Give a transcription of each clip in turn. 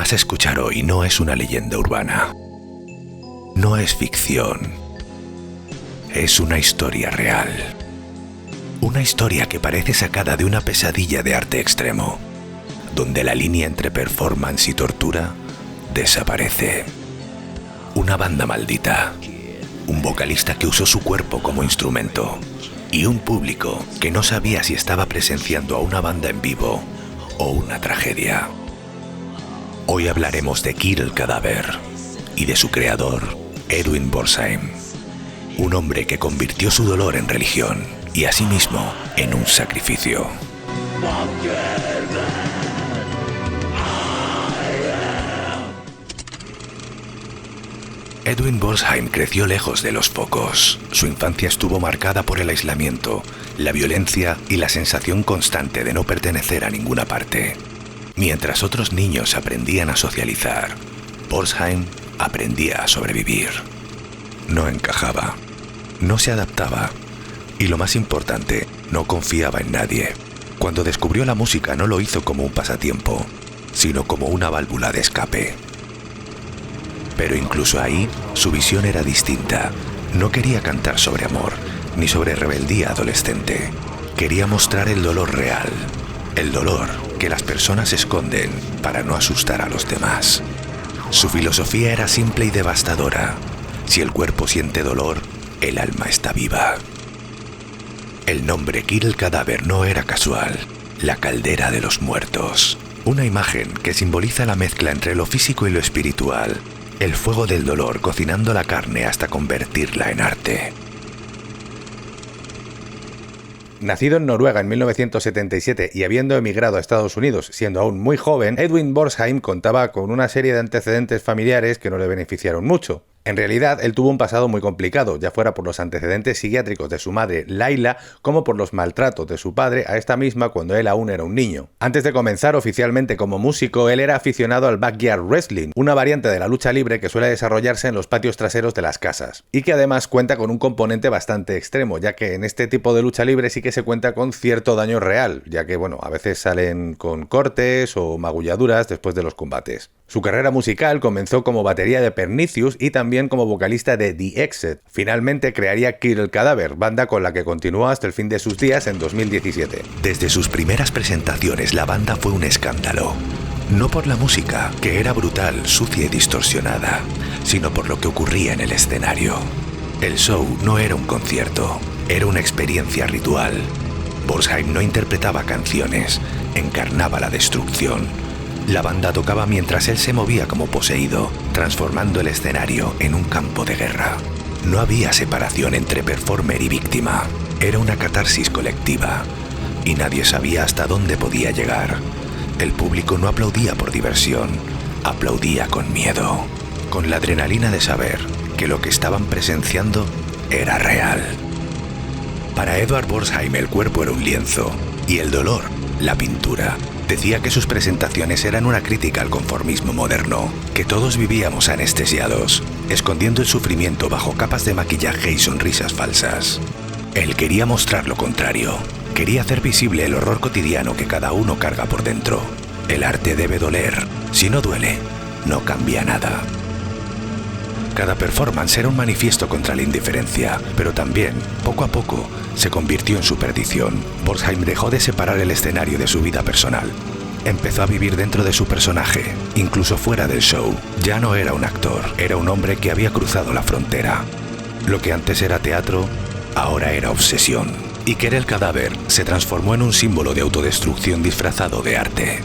vas a escuchar hoy no es una leyenda urbana. No es ficción. Es una historia real. Una historia que parece sacada de una pesadilla de arte extremo, donde la línea entre performance y tortura desaparece. Una banda maldita, un vocalista que usó su cuerpo como instrumento y un público que no sabía si estaba presenciando a una banda en vivo o una tragedia. Hoy hablaremos de Kirill Cadáver y de su creador, Edwin Borsheim, un hombre que convirtió su dolor en religión y asimismo en un sacrificio. Edwin Borsheim creció lejos de los focos. Su infancia estuvo marcada por el aislamiento, la violencia y la sensación constante de no pertenecer a ninguna parte. Mientras otros niños aprendían a socializar, Borsheim aprendía a sobrevivir. No encajaba, no se adaptaba y, lo más importante, no confiaba en nadie. Cuando descubrió la música no lo hizo como un pasatiempo, sino como una válvula de escape. Pero incluso ahí, su visión era distinta. No quería cantar sobre amor, ni sobre rebeldía adolescente. Quería mostrar el dolor real, el dolor que las personas esconden para no asustar a los demás. Su filosofía era simple y devastadora. Si el cuerpo siente dolor, el alma está viva. El nombre Kirill Cadáver no era casual. La caldera de los muertos. Una imagen que simboliza la mezcla entre lo físico y lo espiritual. El fuego del dolor cocinando la carne hasta convertirla en arte. Nacido en Noruega en 1977 y habiendo emigrado a Estados Unidos siendo aún muy joven, Edwin Borsheim contaba con una serie de antecedentes familiares que no le beneficiaron mucho. En realidad, él tuvo un pasado muy complicado, ya fuera por los antecedentes psiquiátricos de su madre, Layla, como por los maltratos de su padre a esta misma cuando él aún era un niño. Antes de comenzar oficialmente como músico, él era aficionado al backyard wrestling, una variante de la lucha libre que suele desarrollarse en los patios traseros de las casas, y que además cuenta con un componente bastante extremo, ya que en este tipo de lucha libre sí que se cuenta con cierto daño real, ya que, a veces salen con cortes o magulladuras después de los combates. Su carrera musical comenzó como batería de Pernicious y también como vocalista de The Exit. Finalmente crearía Kirill Cadáver, banda con la que continuó hasta el fin de sus días en 2017. Desde sus primeras presentaciones la banda fue un escándalo. No por la música, que era brutal, sucia y distorsionada, sino por lo que ocurría en el escenario. El show no era un concierto, era una experiencia ritual. Borsheim no interpretaba canciones, encarnaba la destrucción. La banda tocaba mientras él se movía como poseído, transformando el escenario en un campo de guerra. No había separación entre performer y víctima. Era una catarsis colectiva, y nadie sabía hasta dónde podía llegar. El público no aplaudía por diversión, aplaudía con miedo, con la adrenalina de saber que lo que estaban presenciando era real. Para Edward Borsheim el cuerpo era un lienzo, y el dolor, la pintura. Decía que sus presentaciones eran una crítica al conformismo moderno, que todos vivíamos anestesiados, escondiendo el sufrimiento bajo capas de maquillaje y sonrisas falsas. Él quería mostrar lo contrario, quería hacer visible el horror cotidiano que cada uno carga por dentro. El arte debe doler, si no duele, no cambia nada. Cada performance era un manifiesto contra la indiferencia, pero también, poco a poco, se convirtió en su perdición. Borsheim dejó de separar el escenario de su vida personal. Empezó a vivir dentro de su personaje, incluso fuera del show. Ya no era un actor, era un hombre que había cruzado la frontera. Lo que antes era teatro, ahora era obsesión. Y Kirill Cadáver se transformó en un símbolo de autodestrucción disfrazado de arte.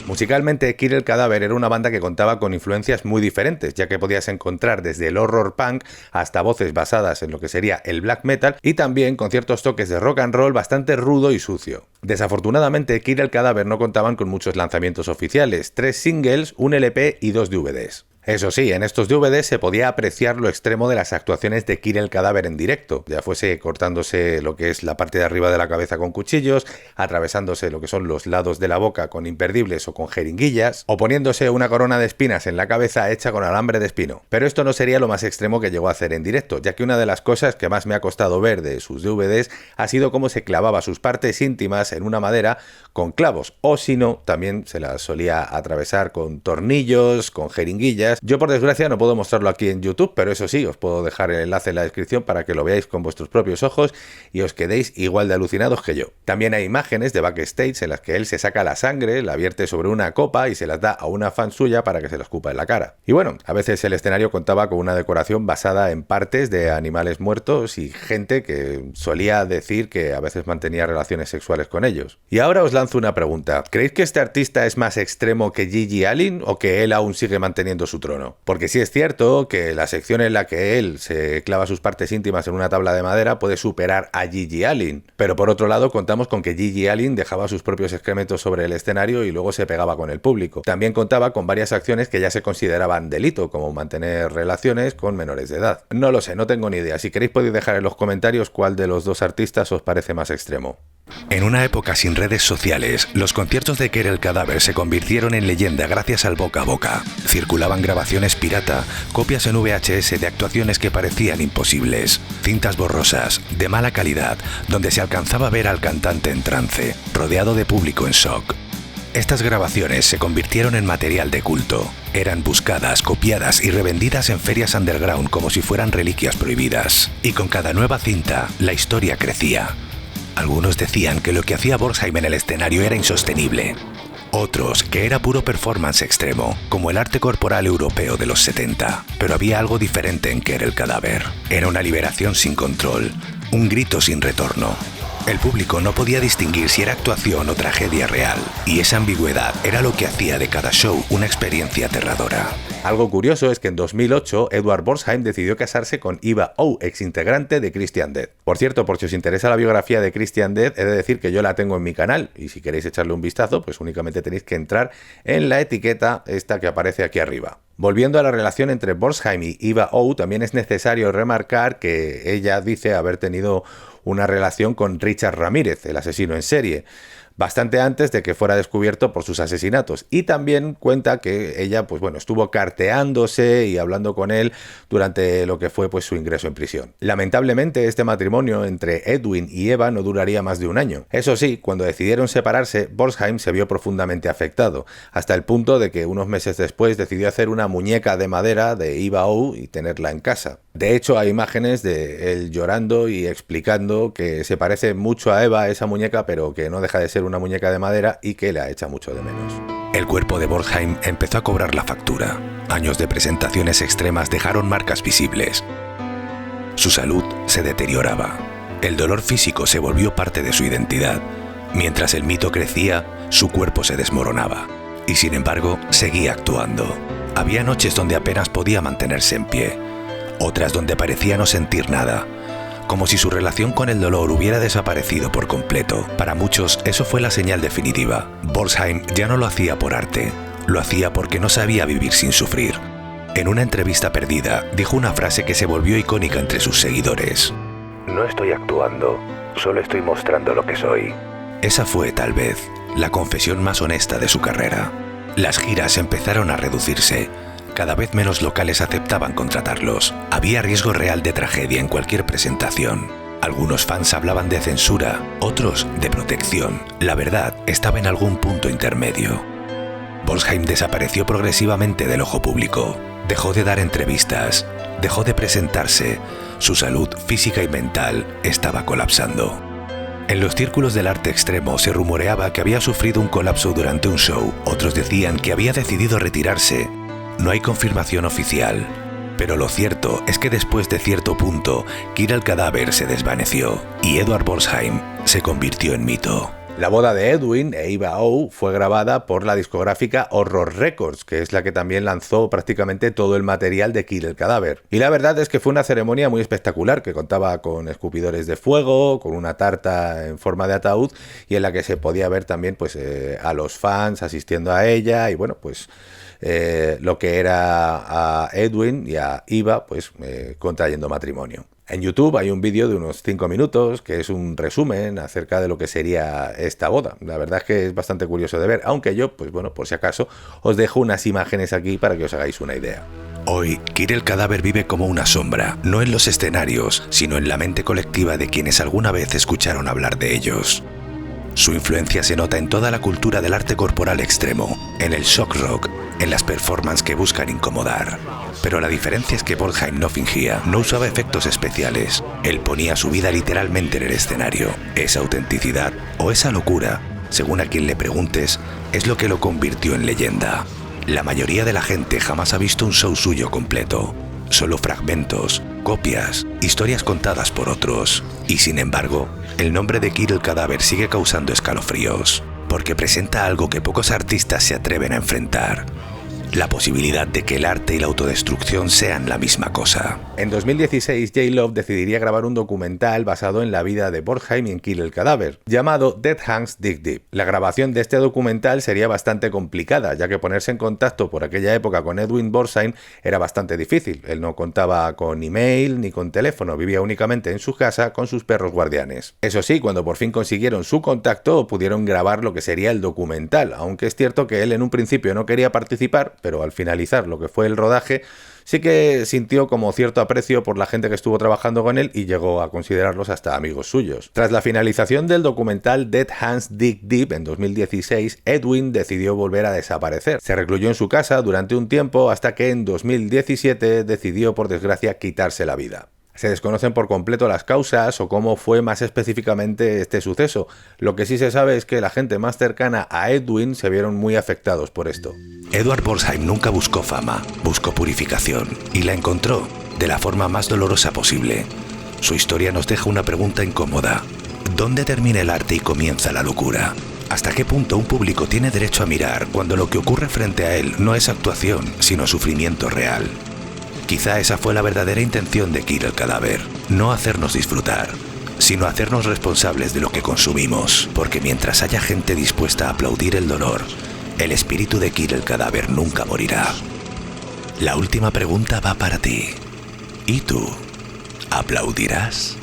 Musicalmente, Kirill Cadáver era una banda que contaba con influencias muy diferentes, ya que podías encontrar desde el horror punk hasta voces basadas en lo que sería el black metal y también con ciertos toques de rock and roll bastante rudo y sucio. Desafortunadamente, Kirill Cadáver no contaban con muchos lanzamientos oficiales, 3 singles, un LP y 2 DVDs. Eso sí, en estos DVDs se podía apreciar lo extremo de las actuaciones de Kid el Cadáver en directo, ya fuese cortándose lo que es la parte de arriba de la cabeza con cuchillos, atravesándose lo que son los lados de la boca con imperdibles o con jeringuillas, o poniéndose una corona de espinas en la cabeza hecha con alambre de espino. Pero esto no sería lo más extremo que llegó a hacer en directo, ya que una de las cosas que más me ha costado ver de sus DVDs ha sido cómo se clavaba sus partes íntimas en una madera con clavos, o si no, también se las solía atravesar con tornillos, con jeringuillas. Yo por desgracia no puedo mostrarlo aquí en YouTube, pero eso sí, os puedo dejar el enlace en la descripción para que lo veáis con vuestros propios ojos y os quedéis igual de alucinados que yo. También hay imágenes de backstage en las que él se saca la sangre, la vierte sobre una copa y se las da a una fan suya para que se la escupa en la cara. Y bueno, a veces el escenario contaba con una decoración basada en partes de animales muertos y gente que solía decir que a veces mantenía relaciones sexuales con ellos. Y ahora os lanzo una pregunta. ¿Creéis que este artista es más extremo que Gigi Allen o que él aún sigue manteniendo su trono? Porque sí es cierto que la sección en la que él se clava sus partes íntimas en una tabla de madera puede superar a Gigi Allen, pero por otro lado contamos con que Gigi Allen dejaba sus propios excrementos sobre el escenario y luego se pegaba con el público. También contaba con varias acciones que ya se consideraban delito, como mantener relaciones con menores de edad. No lo sé, no tengo ni idea. Si queréis podéis dejar en los comentarios cuál de los dos artistas os parece más extremo. En una época sin redes sociales, los conciertos de Kid el Cadáver se convirtieron en leyenda gracias al boca a boca. Circulaban grabaciones pirata, copias en VHS de actuaciones que parecían imposibles, cintas borrosas, de mala calidad, donde se alcanzaba a ver al cantante en trance, rodeado de público en shock. Estas grabaciones se convirtieron en material de culto. Eran buscadas, copiadas y revendidas en ferias underground como si fueran reliquias prohibidas. Y con cada nueva cinta, la historia crecía. Algunos decían que lo que hacía Borsheim en el escenario era insostenible. Otros que era puro performance extremo, como el arte corporal europeo de los 70. Pero había algo diferente en Kid el Cadáver. Era una liberación sin control, un grito sin retorno. El público no podía distinguir si era actuación o tragedia real, y esa ambigüedad era lo que hacía de cada show una experiencia aterradora. Algo curioso es que en 2008 Edward Borsheim decidió casarse con Eva O, exintegrante de Christian Death. Por cierto, por si os interesa la biografía de Christian Death, he de decir que yo la tengo en mi canal, y si queréis echarle un vistazo, pues únicamente tenéis que entrar en la etiqueta esta que aparece aquí arriba. Volviendo a la relación entre Borsheim y Eva O, también es necesario remarcar que ella dice haber tenido una relación con Richard Ramírez, el asesino en serie, bastante antes de que fuera descubierto por sus asesinatos. Y también cuenta que ella, pues bueno, estuvo carteándose y hablando con él durante lo que fue pues su ingreso en prisión. Lamentablemente, este matrimonio entre Edwin y Eva no duraría más de un año. Eso sí, cuando decidieron separarse, Borsheim se vio profundamente afectado, hasta el punto de que unos meses después decidió hacer una muñeca de madera de Eva O y tenerla en casa. De hecho, hay imágenes de él llorando y explicando que se parece mucho a Eva esa muñeca, pero que no deja de ser una muñeca de madera y que la echa mucho de menos. El cuerpo de Borsheim empezó a cobrar la factura. Años de presentaciones extremas dejaron marcas visibles. Su salud se deterioraba. El dolor físico se volvió parte de su identidad. Mientras el mito crecía, su cuerpo se desmoronaba. Y sin embargo, seguía actuando. Había noches donde apenas podía mantenerse en pie. Otras donde parecía no sentir nada, como si su relación con el dolor hubiera desaparecido por completo. Para muchos, eso fue la señal definitiva. Borsheim ya no lo hacía por arte, lo hacía porque no sabía vivir sin sufrir. En una entrevista perdida, dijo una frase que se volvió icónica entre sus seguidores. No estoy actuando, solo estoy mostrando lo que soy. Esa fue, tal vez, la confesión más honesta de su carrera. Las giras empezaron a reducirse. Cada vez menos locales aceptaban contratarlos. Había riesgo real de tragedia en cualquier presentación. Algunos fans hablaban de censura, otros de protección. La verdad estaba en algún punto intermedio. Borsheim desapareció progresivamente del ojo público. Dejó de dar entrevistas, dejó de presentarse. Su salud física y mental estaba colapsando. En los círculos del arte extremo se rumoreaba que había sufrido un colapso durante un show. Otros decían que había decidido retirarse. No hay confirmación oficial, pero lo cierto es que después de cierto punto, Kid el Cadáver se desvaneció y Edward Borsheim se convirtió en mito. La boda de Edwin e Eva O fue grabada por la discográfica Horror Records, que es la que también lanzó prácticamente todo el material de Kid el Cadáver. Y la verdad es que fue una ceremonia muy espectacular, que contaba con escupidores de fuego, con una tarta en forma de ataúd y en la que se podía ver también pues, a los fans asistiendo a ella y bueno, pues lo que era a Edwin y a Eva pues contrayendo matrimonio. En YouTube hay un vídeo de unos 5 minutos que es un resumen acerca de lo que sería esta boda. La verdad es que es bastante curioso de ver, aunque yo, pues bueno, por si acaso, os dejo unas imágenes aquí para que os hagáis una idea. Hoy, Kirill Cadáver vive como una sombra, no en los escenarios, sino en la mente colectiva de quienes alguna vez escucharon hablar de ellos. Su influencia se nota en toda la cultura del arte corporal extremo, en el shock rock, en las performances que buscan incomodar. Pero la diferencia es que Boltheim no fingía, no usaba efectos especiales. Él ponía su vida literalmente en el escenario. Esa autenticidad, o esa locura, según a quien le preguntes, es lo que lo convirtió en leyenda. La mayoría de la gente jamás ha visto un show suyo completo. Solo fragmentos, copias, historias contadas por otros. Y sin embargo, el nombre de Kirill Cadáver sigue causando escalofríos, porque presenta algo que pocos artistas se atreven a enfrentar. La posibilidad de que el arte y la autodestrucción sean la misma cosa. En 2016, J-Love decidiría grabar un documental basado en la vida de Boltheim y en Kirill Cadáver, llamado Dead Hands Dig Deep. La grabación de este documental sería bastante complicada, ya que ponerse en contacto por aquella época con Edwin Boltheim era bastante difícil. Él no contaba con email ni con teléfono, vivía únicamente en su casa con sus perros guardianes. Eso sí, cuando por fin consiguieron su contacto, pudieron grabar lo que sería el documental, aunque es cierto que él en un principio no quería participar, pero al finalizar lo que fue el rodaje, sí que sintió como cierto aprecio por la gente que estuvo trabajando con él y llegó a considerarlos hasta amigos suyos. Tras la finalización del documental Dead Hands Dig Deep en 2016, Edwin decidió volver a desaparecer. Se recluyó en su casa durante un tiempo hasta que en 2017 decidió, por desgracia, quitarse la vida. Se desconocen por completo las causas o cómo fue más específicamente este suceso. Lo que sí se sabe es que la gente más cercana a Edwin se vieron muy afectados por esto. Edward Boltheim nunca buscó fama, buscó purificación, y la encontró de la forma más dolorosa posible. Su historia nos deja una pregunta incómoda. ¿Dónde termina el arte y comienza la locura? ¿Hasta qué punto un público tiene derecho a mirar cuando lo que ocurre frente a él no es actuación, sino sufrimiento real? Quizá esa fue la verdadera intención de Kirill Cadáver, no hacernos disfrutar, sino hacernos responsables de lo que consumimos, porque mientras haya gente dispuesta a aplaudir el dolor, el espíritu de Kirill Cadáver nunca morirá. La última pregunta va para ti. ¿Y tú? ¿Aplaudirás?